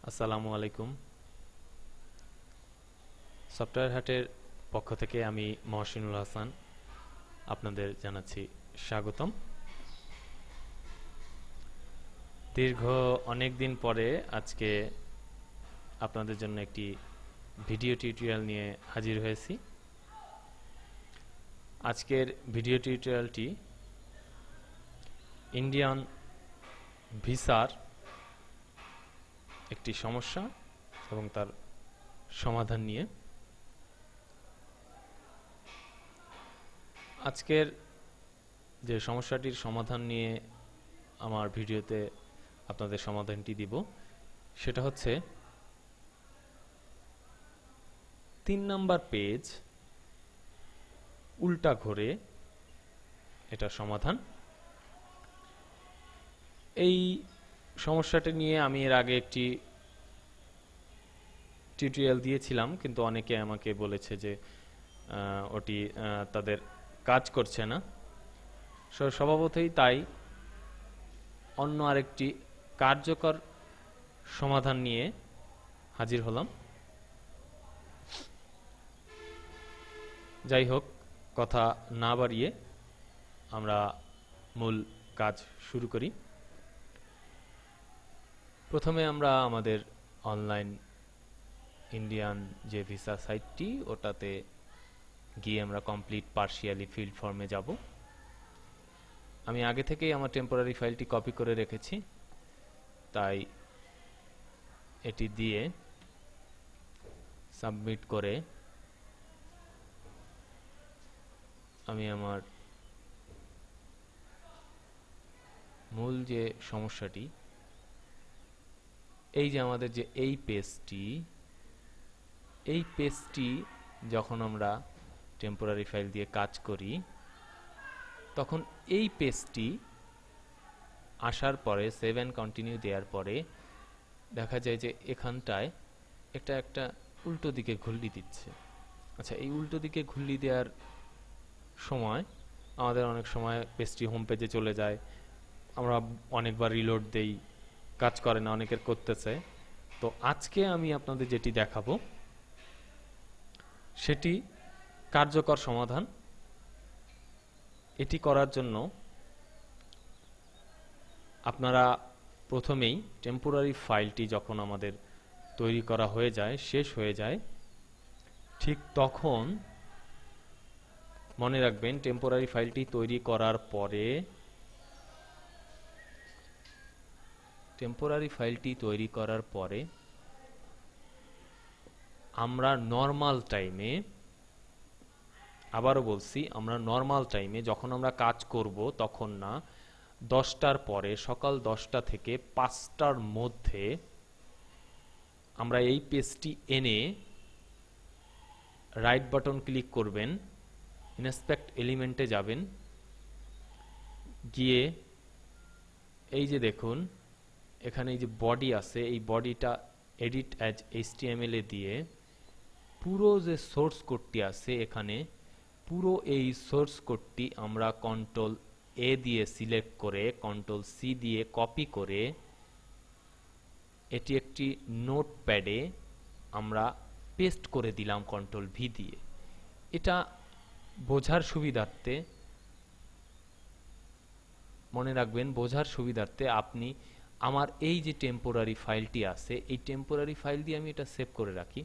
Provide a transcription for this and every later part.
আসসালামু আলাইকুম। সফটওয়্যার হাটের পক্ষ থেকে আমি মহসিনুল হাসান আপনাদের জানাচ্ছি স্বাগতম। দীর্ঘ অনেক দিন পরে আজকে আপনাদের জন্য একটি ভিডিও টিউটোরিয়াল নিয়ে হাজির হয়েছি। আজকের ভিডিও টিউটোরিয়ালটি ইন্ডিয়ান ভিসার একটি সমস্যা এবং তার সমাধান নিয়ে। আজকের যে সমস্যাটির সমাধান নিয়ে আমার ভিডিওতে আপনাদের সমাধানটি দিব সেটা হচ্ছে 3 নাম্বার পেজ উল্টা ঘোরে এটা সমাধান। এই সমস্যাটি নিয়ে আমি এর আগে একটি টিউটোরিয়াল দিয়েছিলাম, কিন্তু অনেকে আমাকে বলেছে যে ওটি তাদের কাজ করছে না। স্বভাবতই তাই অন্য আরেকটি কার্যকর সমাধান নিয়ে হাজির হলাম। যাই হোক, কথা না বাড়িয়ে আমরা মূল কাজ শুরু করি। প্রথমে আমরা আমাদের অনলাইন ইন্ডিয়ান যে ভিসা সাইটটি ওটাতে গিয়ে আমরা কমপ্লিট পার্শিয়ালি ফিল্ড ফর্মে যাব। আমি আগে থেকেই আমার টেম্পোরারি ফাইলটি কপি করে রেখেছি, তাই এটি দিয়ে সাবমিট করে আমি আমার মূল যে সমস্যাটি, এই যে আমাদের যে এই পেজটি যখন আমরা টেম্পোরারি ফাইল দিয়ে কাজ করি তখন এই পেজটি আসার পরে সেভ এন্ড কন্টিনিউ দেওয়ার পরে দেখা যায় যে এখানটায় একটা উল্টো দিকে ঘুরলি দিচ্ছে। আচ্ছা, এই উল্টো দিকে ঘুরলি দেওয়ার সময় আমাদের অনেক সময় পেজটি হোম পেজে চলে যায়, আমরা অনেকবার রিলোড দেই, কাজ করে না, অনেকের করতেছে। তো আজকে আমি আপনাদের যেটি দেখাবো সেটি কার্যকর সমাধান। এটি করার জন্য আপনারা প্রথমেই টেম্পোরারি ফাইলটি যখন আমাদের তৈরি করা হয়ে যায়, শেষ হয়ে যায়, ঠিক তখন মনে রাখবেন টেম্পোরারি ফাইলটি তৈরি করার পরে আমরা নর্মাল টাইমে, আবারও বলছি, আমরা নর্মাল টাইমে যখন আমরা কাজ করব তখন না, 10টার পরে, সকাল 10টা থেকে 5টার মধ্যে আমরা এই পেজটি এনে রাইট বাটন ক্লিক করবেন, ইন্সপেক্ট এলিমেন্টে যাবেন, গিয়ে এই যে দেখুন এখানে এই যে বডি আছে, এই বডিটা এডিট অ্যাজ এইচটিএমএল এ দিয়ে পুরো যে সোর্স কোডটি আছে এখানে, পুরো এই সোর্স কোডটি আমরা কন্ট্রোল এ দিয়ে সিলেক্ট করে কন্ট্রোল সি দিয়ে কপি করে এটি একটি নোটপ্যাডে আমরা পেস্ট করে দিলাম কন্ট্রোল ভি দিয়ে। এটা বোঝার সুবিধার্থে, মনে রাখবেন বোঝার সুবিধার্থে আপনি আমার এই যে টেম্পোরারি ফাইলটি আছে এই টেম্পোরারি ফাইল দিয়ে আমি এটা সেভ করে রাখি।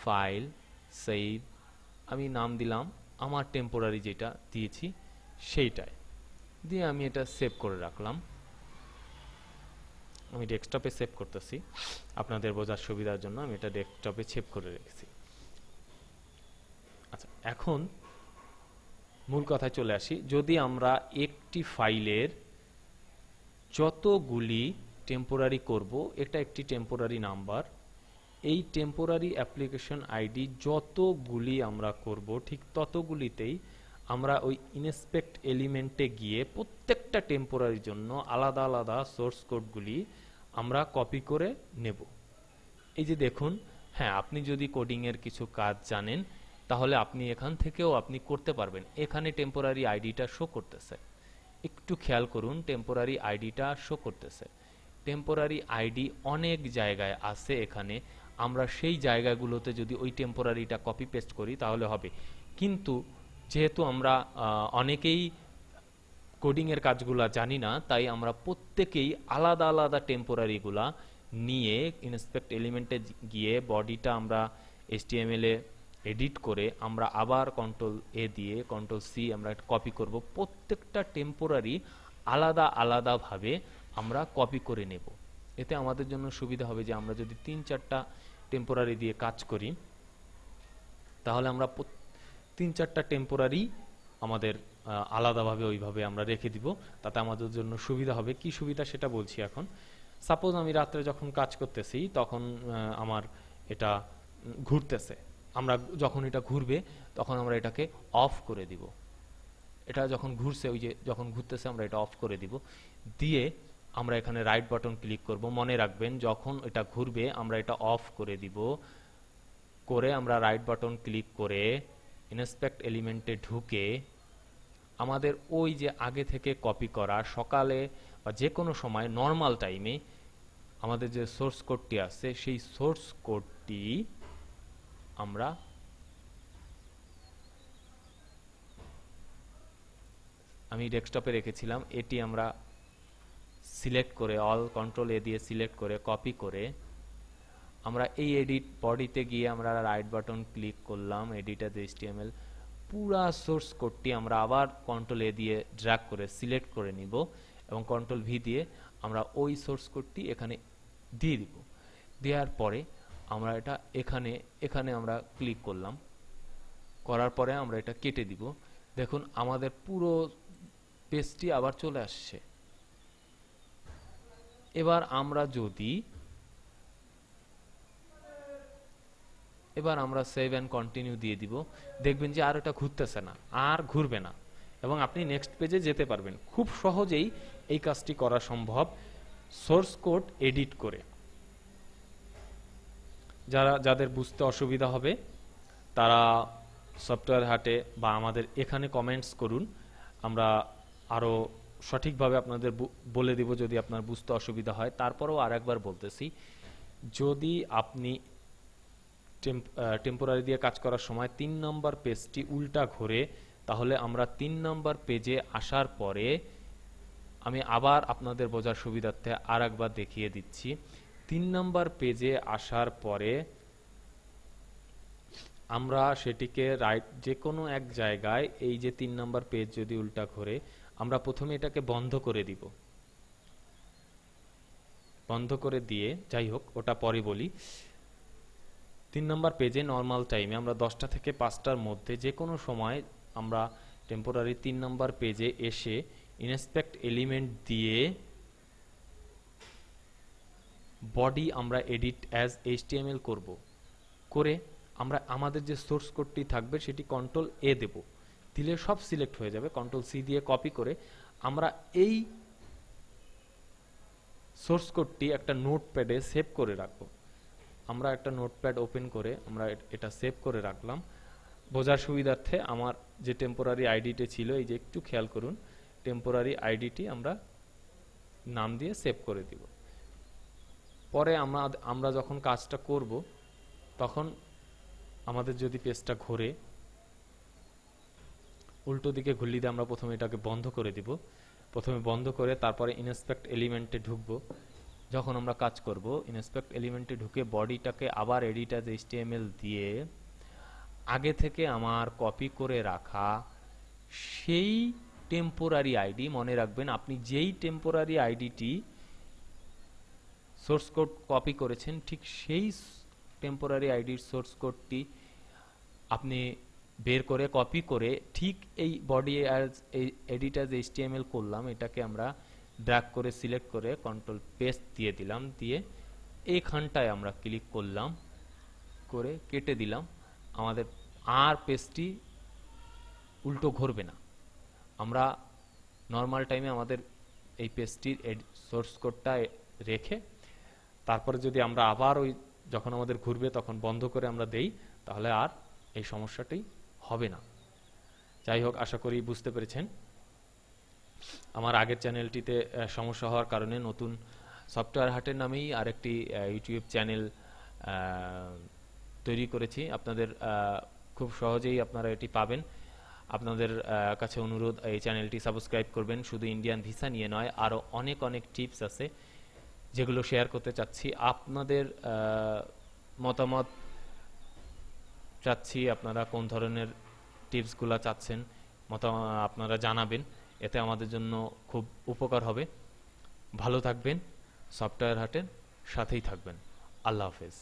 ফাইল, সেভ, আমি নাম দিলাম আমার টেম্পোরারি যেটা দিয়েছি সেইটাই দিয়ে আমি এটা সেভ করে রাখলাম। আমি ডেস্কটপে সেভ করতেছি, আপনাদের বোঝার সুবিধার জন্য আমি এটা ডেস্কটপে সেভ করে রেখেছি। আচ্ছা, এখন মূল কথায় চলে আসি। যদি আমরা একটি ফাইলের যতগুলি টেম্পোরারি করব, এটা একটি টেম্পোরারি নাম্বার, এই টেম্পোরারি অ্যাপ্লিকেশন আইডি যতগুলি আমরা করব ঠিক ততগুলিতেই আমরা ওই ইনস্পেক্ট এলিমেন্টে গিয়ে প্রত্যেকটা টেম্পোরারির জন্য আলাদা আলাদা সোর্স কোডগুলি আমরা কপি করে নেব। এই যে দেখুন, হ্যাঁ, আপনি যদি কোডিংয়ের কিছু কাজ জানেন তাহলে আপনি এখান থেকেও আপনি করতে পারবেন। এখানে টেম্পোরারি আইডিটা শো করতেছে, একটু খেয়াল করুন, টেম্পোরারি আইডিটা শো করতেছে। টেম্পোরারি আইডি অনেক জায়গায় আছে এখানে, আমরা সেই জায়গাগুলোতে যদি ওই টেম্পোরারিটা কপি পেস্ট করি তাহলে হবে। কিন্তু যেহেতু আমরা অনেকেই কোডিংয়ের কাজগুলা জানি না, তাই আমরা প্রত্যেকেই আলাদা আলাদা টেম্পোরারিগুলা নিয়ে ইনস্পেক্ট এলিমেন্টে গিয়ে বডিটা আমরা HTML এ এডিট করে আমরা আবার কন্ট্রোল এ দিয়ে কন্ট্রোল সি আমরা কপি করব। প্রত্যেকটা টেম্পোরারি আলাদা আলাদাভাবে আমরা কপি করে নেব। এতে আমাদের জন্য সুবিধা হবে যে আমরা যদি 3-4টা টেম্পোরারি দিয়ে কাজ করি তাহলে আমরা 3-4টা টেম্পোরারি আমাদের আলাদাভাবে ওইভাবে আমরা রেখে দিব, তাতে আমাদের জন্য সুবিধা হবে। কি সুবিধা সেটা বলছি এখন। সাপোজ আমি রাত্রে যখন কাজ করতেছি তখন আমার এটা ঘুরতেছে, আমরা যখন এটা ঘুরবে তখন আমরা এটাকে অফ করে দিব। এটা যখন ঘুরছে, ওই যে যখন ঘুরতেছে আমরা এটা অফ করে দিব, দিয়ে আমরা এখানে রাইট বাটন ক্লিক করব। মনে রাখবেন যখন এটা ঘুরবে আমরা এটা অফ করে দিব, করে আমরা রাইট বাটন ক্লিক করে ইনস্পেক্ট এলিমেন্টে ঢুকে আমাদের ওই যে আগে থেকে কপি করা সকালে বা যে কোনো সময় নর্মাল টাইমে আমাদের যে সোর্স কোডটি আছে সেই সোর্স কোডটি আমরা আমি ডেস্কটপে রেখেছিলাম, এটি আমরা সিলেক্ট করে অল কন্ট্রোল এ দিয়ে সিলেক্ট করে কপি করে আমরা এই এডিট বডিতে গিয়ে আমরা রাইট বাটন ক্লিক করলাম, এডিট অ্যাজ HTML, পুরা সোর্স কোডটি আমরা আবার কন্ট্রোল এ দিয়ে ড্র্যাগ করে সিলেক্ট করে নিব এবং কন্ট্রোল ভি দিয়ে আমরা ওই সোর্স কোডটি এখানে দিয়ে দিব। দেওয়ার পরে আমরা এটা এখানে আমরা ক্লিক করলাম, করার পরে আমরা এটা কেটে দিব। দেখুন আমাদের পুরো পেজটি আবার চলে আসছে। এবার আমরা সেভ এন্ড কন্টিনিউ দিয়ে দিব, দেখবেন যে আর এটা ঘুরতেছে না, আর ঘুরবে না এবং আপনি নেক্সট পেজে যেতে পারবেন। খুব সহজেই এই কাজটি করা সম্ভব সোর্স কোড এডিট করে। যাদের বুঝতে অসুবিধা হবে তারা সফটওয়্যার হাটে বা আমাদের এখানে কমেন্টস করুন, আমরা আরো সঠিকভাবে আপনাদের বলে দিব যদি আপনার বুঝতে অসুবিধা হয়। তারপরেও আরেকবার বলতেছি, যদি আপনি টেম্পোরারি দিয়ে কাজ করার সময় 3 নম্বর পেজটি উল্টা ঘোরে, তাহলে আমরা 3 নম্বর পেজে আসার পরে আমি আবার আপনাদের বোঝার সুবিধার্থে আরেকবার দেখিয়ে দিচ্ছি। 3 নম্বর পেজে আসার পরে আমরা সেটিকে রাইট যে কোনো এক জায়গায়, এই যে 3 নম্বর পেজ যদি উল্টা ঘোরে, আমরা প্রথমে এটাকে বন্ধ করে দিব। বন্ধ করে দিয়ে, যাই হোক ওটা পরে বলি। 3 নম্বর পেজে নর্মাল টাইমে আমরা 10টা থেকে 5টার মধ্যে যে কোনো সময় আমরা টেম্পোরারি 3 নম্বর পেজে এসে ইনস্পেক্ট এলিমেন্ট দিয়ে বডি আমরা এডিট অ্যাজ HTML করব। করে আমরা আমাদের যে সোর্স কোডটি থাকবে সেটি কন্ট্রোল এ দেব, দিলে সব সিলেক্ট হয়ে যাবে। কন্ট্রোল সি দিয়ে কপি করে আমরা এই সোর্স কোডটি একটা নোটপ্যাডে সেভ করে রাখবো। আমরা একটা নোটপ্যাড ওপেন করে আমরা এটা সেভ করে রাখলাম। বোঝার সুবিধার্থে আমার যে টেম্পোরারি আইডিটি ছিল, এই যে একটু খেয়াল করুন, টেম্পোরারি আইডিটি আমরা নাম দিয়ে সেভ করে দিব। পরে আমরা যখন কাজটা করব তখন আমাদের যদি পেজটা ঘোরে, উল্টো দিকে ঘুরলে দিয়ে আমরা প্রথমে এটাকে বন্ধ করে দিব। প্রথমে বন্ধ করে তারপরে ইনস্পেক্ট এলিমেন্টে ঢুকবো। যখন আমরা কাজ করব ইনস্পেক্ট এলিমেন্টে ঢুকে বডিটাকে আবার এডিট অ্যাজ HTML দিয়ে আগে থেকে আমার কপি করে রাখা সেই টেম্পোরারি আইডি, মনে রাখবেন আপনি যেই টেম্পোরারি আইডিটি সোর্স কোড কপি করেছেন ঠিক সেই টেম্পোরারি আইডির সোর্স কোডটি আপনি বের করে কপি করে ঠিক এই বডি এডিট অ্যাজ HTML করলাম, এটাকে আমরা ড্র্যাগ করে সিলেক্ট করে কন্ট্রোল পেস্ট দিয়ে দিলাম, দিয়ে এইখানটায় আমরা ক্লিক করলাম, করে কেটে দিলাম। আমাদের আর পেজটি উল্টো ঘুরবে না। আমরা নর্মাল টাইমে আমাদের এই পেজটির সোর্স কোডটা রেখে তারপরে যদি আমরা আবার ওই যখন আমাদের ঘুরবে তখন বন্ধ করে আমরা দেই, তাহলে আর এই সমস্যাটি হবে না। যাই হোক, আশা করি বুঝতে পেরেছেন। আমার আগের চ্যানেলটিতে সমস্যা হওয়ার কারণে নতুন সফটওয়্যার হাটের নামেই আরেকটি ইউটিউব চ্যানেল তৈরি করেছি। আপনাদের খুব সহজেই আপনারা এটি পাবেন। আপনাদের কাছে অনুরোধ, এই চ্যানেলটি সাবস্ক্রাইব করবেন। শুধু ইন্ডিয়ান ভিসা নিয়ে নয়, আরও অনেক অনেক টিপস আছে যেগুলো শেয়ার করতে চাচ্ছি। আপনাদের মতামত চাচ্ছি, আপনারা কোন ধরনের টিপসগুলো চাচ্ছেন আপনারা জানাবেন, এতে আমাদের জন্য খুব উপকার হবে। ভালো থাকবেন, সফটওয়্যার হাটের সাথেই থাকবেন। আল্লাহ হাফেজ।